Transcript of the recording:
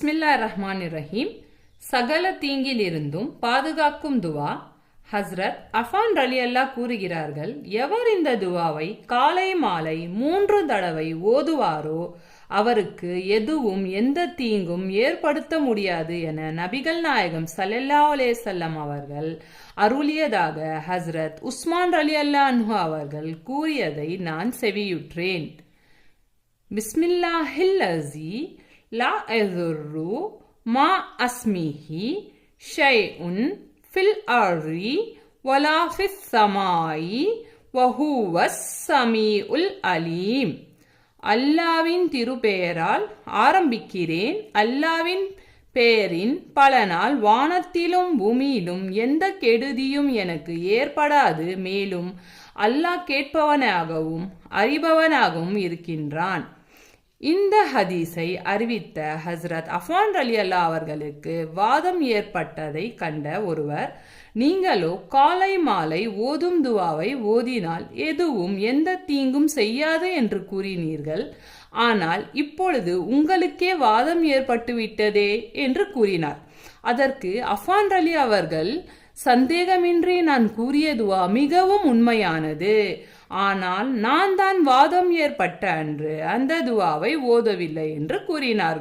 பிஸ்மில்லாஹிர்ரஹ்மானிர்ரஹீம். சகல தீங்கிலிருந்தும் பாதுகாக்கும் துவா. ஹஸ்ரத் அஃபான் ரலியல்லாஹ் கூறுகிறார்கள், எவர் இந்த துவாவை காலை மாலை 3 தடவை ஓதுவாரோ அவருக்கு எதுவும் எந்த தீங்கும் ஏற்படுத்த முடியாது என நபிகள் நாயகம் ஸல்லல்லாஹு அலைஹி வஸல்லம் அவர்கள் அருளியதாக ஹஸ்ரத் உஸ்மான் ரலியல்லாஹு அன்ஹு அவர்கள் கூறியதை நான் செவியுற்றேன். பிஸ்மில்லாஹில்லஸீ லா யதுர்ரு மா அஸ்மிஹி ஷைஉன் ஃபில் அர்ரி வலா ஃபிஸ் ஸமாஇ வஹுவஸ் ஸமீஉல் அலீம். அல்லாவின் திருப்பெயரால் ஆரம்பிக்கிறேன். அல்லாவின் பெயரின் பலனால் வானத்திலும் பூமியிலும் எந்த கெடுதியும் எனக்கு ஏற்படாது. மேலும் அல்லாஹ் கேட்பவனாகவும் அறிபவனாகவும் இருக்கின்றான். இந்த ஹதீஸை அறிவித்த ஹஸ்ரத் அஃபான் ரலியல்லாஹு அவர்களுக்கு வாதம் ஏற்பட்டதை கண்ட ஒருவர், நீங்களோ காலை மாலை ஓதும் துவாவை ஓதினால் எதுவும் எந்த தீங்கும் செய்யாது என்று கூறினீர்கள். ஆனால் இப்பொழுது உங்களுக்கே வாதம் ஏற்பட்டுவிட்டதே என்று கூறினார். அதற்கு அஃபான் ரலி அவர்கள், சந்தேகமின்றி நான் கூறிய துவா மிகவும் உண்மையானது. ஆனால் நான் தான் வாதம் ஏற்பட்ட அன்று அந்த துவாவை ஓதவில்லை என்று கூறினார்கள்.